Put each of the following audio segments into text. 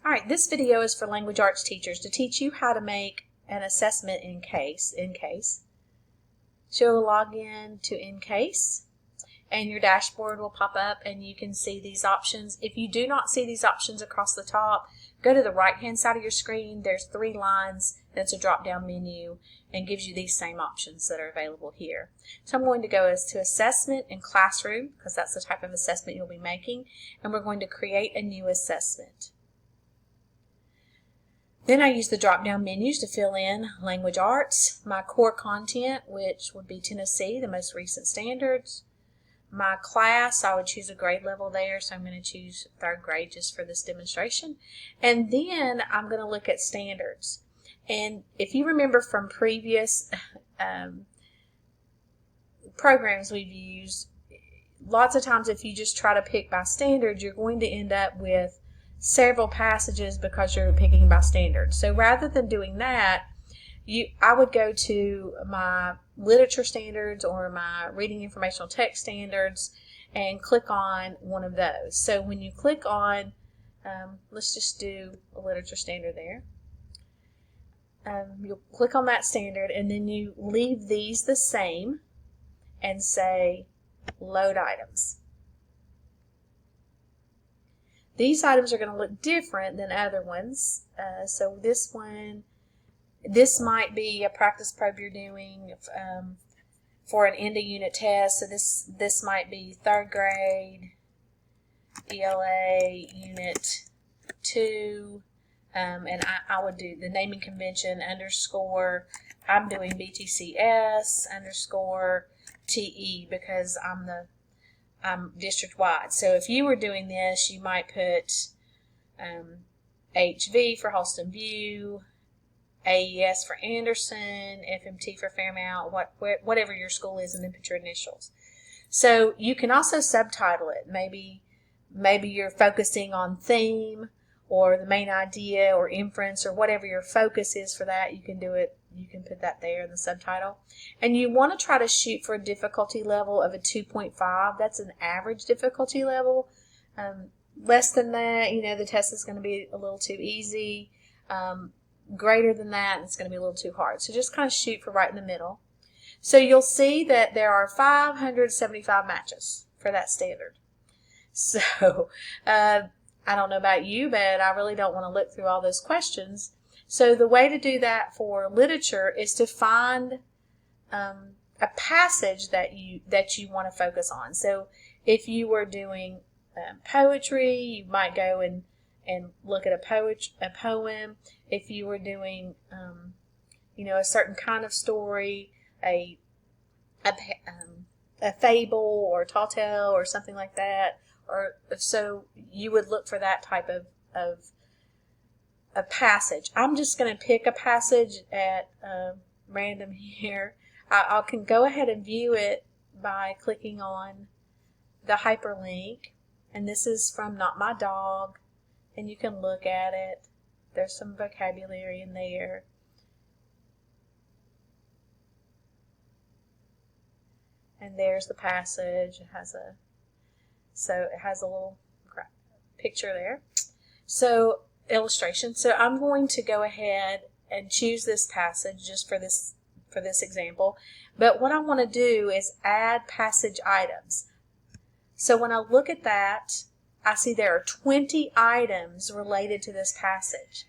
Alright, this video is for language arts teachers to teach you how to make an assessment in enCASE. So you'll log in to enCASE and your dashboard will pop up and you can see these options. If you do not see these options across the top, go to the right hand side of your screen. There's 3 lines. That's a drop down menu and gives you these same options that are available here. So I'm going to go to assessment and classroom because that's the type of assessment you'll be making, and we're going to create a new assessment. Then I use the drop-down menus to fill in language arts, my core content, which would be Tennessee, the most recent standards. My class, I would choose a grade level there, so I'm going to choose 3rd grade just for this demonstration. And then I'm going to look at standards. And if you remember from previous programs we've used, lots of times if you just try to pick by standard, you're going to end up with several passages because you're picking by standard. So rather than doing that, I would go to my literature standards or my reading informational text standards and click on one of those. So when you click on, let's just do a literature standard there. You'll click on that standard and then you leave these the same and say load items. These items are going to look different than other ones. So this one, this might be a practice probe you're doing for an end of unit test. So this might be 3rd grade, ELA, unit 2, and I would do the naming convention underscore, I'm doing BTCS underscore TE because I'm district-wide. So if you were doing this, you might put HV for Holston View, AES for Anderson, FMT for Fairmount, whatever your school is, and then put your initials. So you can also subtitle it. Maybe you're focusing on theme or the main idea or inference or whatever your focus is for that. You can do it. You can put that there in the subtitle. And you want to try to shoot for a difficulty level of a 2.5. That's an average difficulty level. Less than that, the test is going to be a little too easy. Greater than that, it's going to be a little too hard. So just kind of shoot for right in the middle. So you'll see that there are 575 matches for that standard. So I don't know about you, but I really don't want to look through all those questions. So the way to do that for literature is to find a passage that you want to focus on. So if you were doing poetry, you might go and look at a poem. If you were doing a certain kind of story, a fable or tall tale or something like that, or so you would look for that type of a passage. I'm just going to pick a passage at random here. I can go ahead and view it by clicking on the hyperlink, and this is from Not My Dog, and you can look at it. There's some vocabulary in there. And there's the passage. It has a little picture there. So illustration. So I'm going to go ahead and choose this passage just for this example. But what I want to do is add passage items. So when I look at that, I see there are 20 items related to this passage.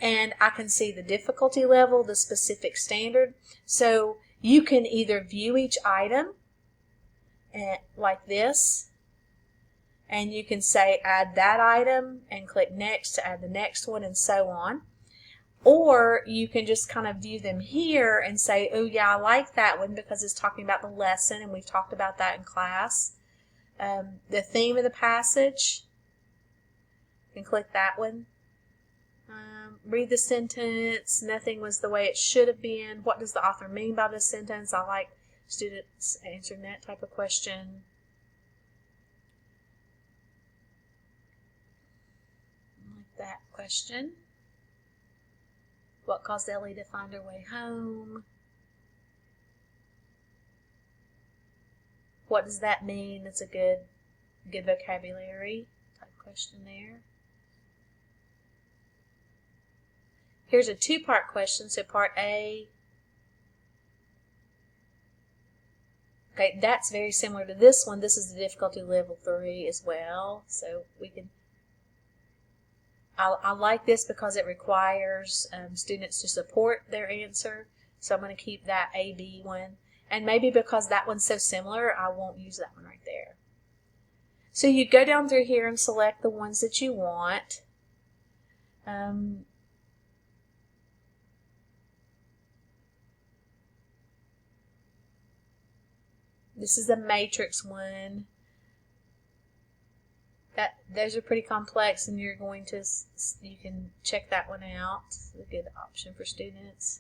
And I can see the difficulty level, the specific standard. So you can either view each item like this, and you can say add that item and click next to add the next one and so on. Or you can just kind of view them here and say, oh yeah, I like that one because it's talking about the lesson and we've talked about that in class. The theme of the passage, you can click that one. Read the sentence, nothing was the way it should have been. What does the author mean by this sentence? I like students answering that type of question. Like that question. What caused Ellie to find her way home? What does that mean? That's a good vocabulary type question there. Here's a two-part question. So part A, okay, that's very similar to this one. This is the difficulty level 3 as well. So we can, I like this because it requires students to support their answer. So I'm going to keep that AB one. And maybe because that one's so similar, I won't use that one right there. So you go down through here and select the ones that you want. This is a matrix one. Those are pretty complex, and you can check that one out. It's a good option for students.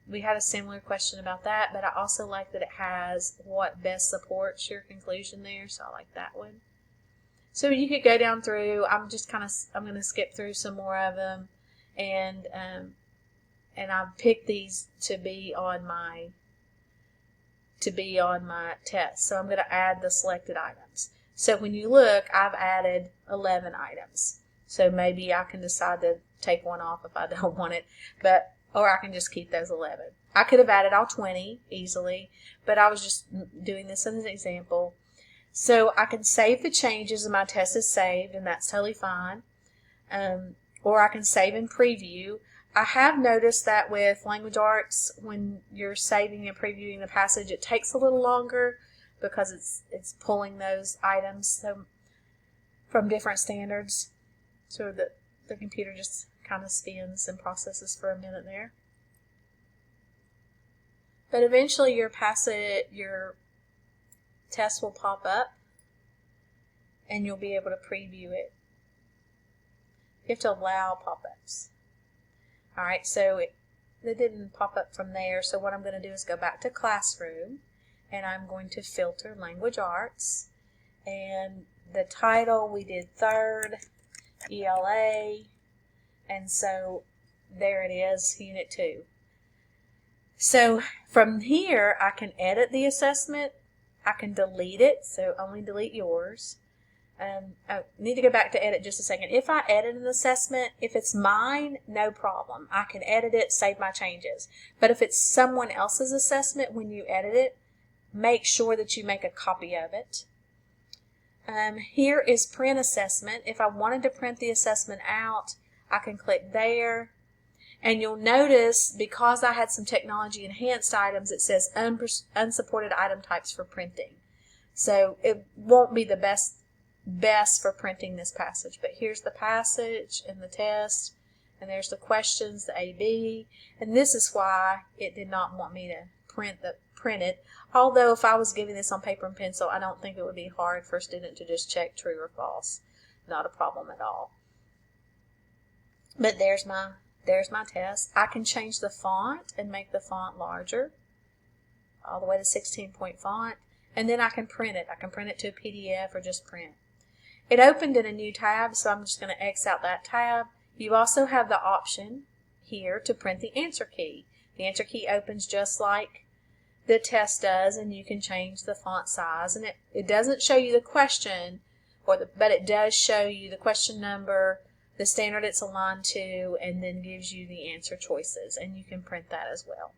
We had a similar question about that, but I also like that it has what best supports your conclusion there, so I like that one. So you could go down through. I'm going to skip through some more of them, and I've picked these to be on my test. So I'm going to add the selected items. So when you look, I've added 11 items. So maybe I can decide to take one off if I don't want it, or I can just keep those 11. I could have added all 20 easily, but I was just doing this as an example. So I can save the changes and my test is saved, and that's totally fine. Or I can save and preview. I have noticed that with language arts, when you're saving and previewing the passage, it takes a little longer because it's pulling those items from different standards. So the computer just kind of spins and processes for a minute there. But eventually your test will pop up and you'll be able to preview it. You have to allow pop-ups. Alright, so it didn't pop up from there, so what I'm going to do is go back to Classroom, and I'm going to filter Language Arts, and the title we did 3rd, ELA, and so there it is, Unit 2. So from here I can edit the assessment, I can delete it, so only delete yours. I need to go back to edit just a second. If I edit an assessment, if it's mine, no problem. I can edit it, save my changes. But if it's someone else's assessment, when you edit it, make sure that you make a copy of it. Here is print assessment. If I wanted to print the assessment out, I can click there. And you'll notice, because I had some technology enhanced items, it says unsupported item types for printing. So it won't be the best for printing this passage, but here's the passage and the test, and there's the questions, the AB, and this is why it did not want me to print it. Although if I was giving this on paper and pencil, I don't think it would be hard for a student to just check true or false. Not a problem at all. But there's my test. I can change the font and make the font larger, all the way to 16-point font, and then I can print it. I can print it to a PDF or just print. It opened in a new tab, so I'm just going to X out that tab. You also have the option here to print the answer key. The answer key opens just like the test does, and you can change the font size. And it doesn't show you the question, but it does show you the question number, the standard it's aligned to, and then gives you the answer choices, and you can print that as well.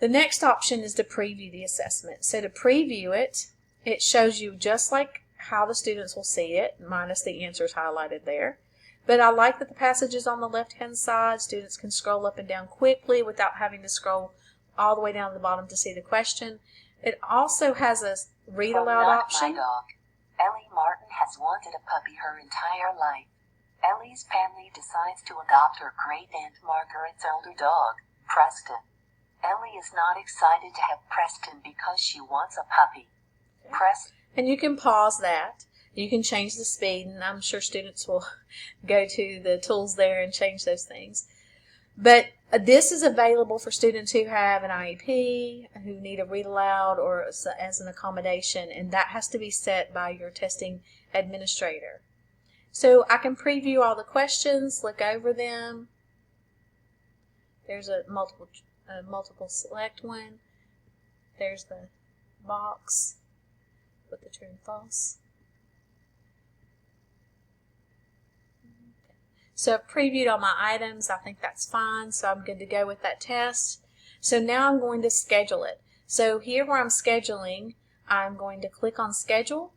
The next option is to preview the assessment. So to preview it, it shows you just like how the students will see it, minus the answers highlighted there. But I like that the passage is on the left-hand side. Students can scroll up and down quickly without having to scroll all the way down to the bottom to see the question. It also has a read aloud option. My dog. Ellie Martin has wanted a puppy her entire life. Ellie's family decides to adopt her great-aunt Margaret's older dog, Preston. Ellie is not excited to have Preston because she wants a puppy. And you can pause that. You can change the speed, and I'm sure students will go to the tools there and change those things. But this is available for students who have an IEP, who need a read aloud or as an accommodation, and that has to be set by your testing administrator. So I can preview all the questions, look over them. There's a multiple select one. There's the box with the true and false. So I've previewed all my items. I think that's fine, so I'm good to go with that test. So now I'm going to schedule it. So here where I'm scheduling, I'm going to click on schedule,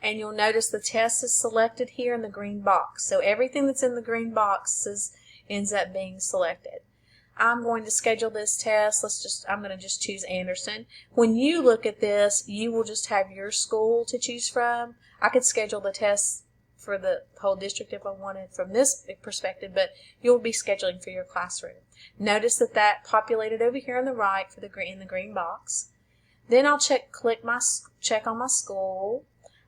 and you'll notice the test is selected here in the green box. So everything that's in the green boxes ends up being selected. I'm going to schedule this test. I'm going to just choose Anderson. When you look at this, you will just have your school to choose from. I could schedule the tests for the whole district if I wanted from this perspective, but you'll be scheduling for your classroom. Notice that populated over here on the right for in the green box. Then I'll check on my school.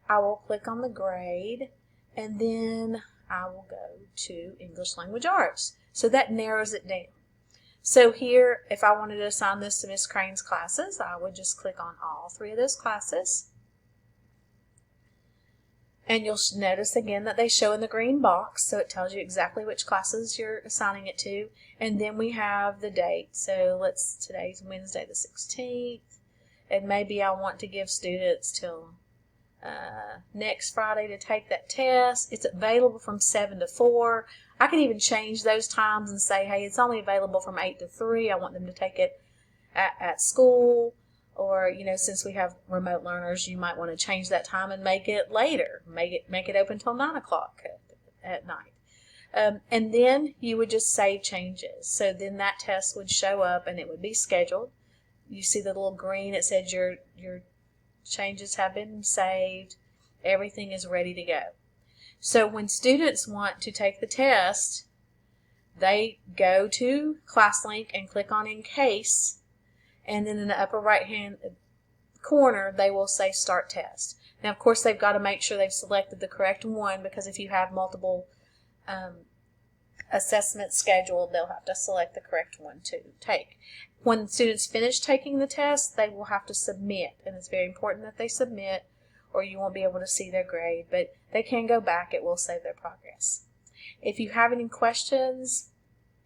I will click on the grade, and then I will go to English Language Arts. So that narrows it down. So here, if I wanted to assign this to Miss Crane's classes, I would just click on all 3 of those classes. And you'll notice again that they show in the green box, so it tells you exactly which classes you're assigning it to. And then we have the date. So today's Wednesday the 16th, and maybe I want to give students till next Friday to take that test. It's available from 7 to 4. I can even change those times and say, hey, it's only available from 8 to 3. I want them to take it at school. Or, since we have remote learners, you might want to change that time and make it later. Make it open till 9 o'clock at night. And then you would just save changes. So then that test would show up and it would be scheduled. You see the little green, it says your changes have been saved. Everything is ready to go. So when students want to take the test, they go to ClassLink and click on enCASE. And then in the upper right-hand corner, they will say Start Test. Now, of course, they've got to make sure they've selected the correct one, because if you have multiple assessments scheduled, they'll have to select the correct one to take. When students finish taking the test, they will have to submit, and it's very important that they submit, or you won't be able to see their grade, but they can go back. It will save their progress. If you have any questions,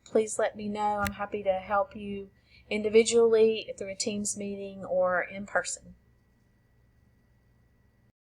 please let me know. I'm happy to help you individually through a Teams meeting or in person.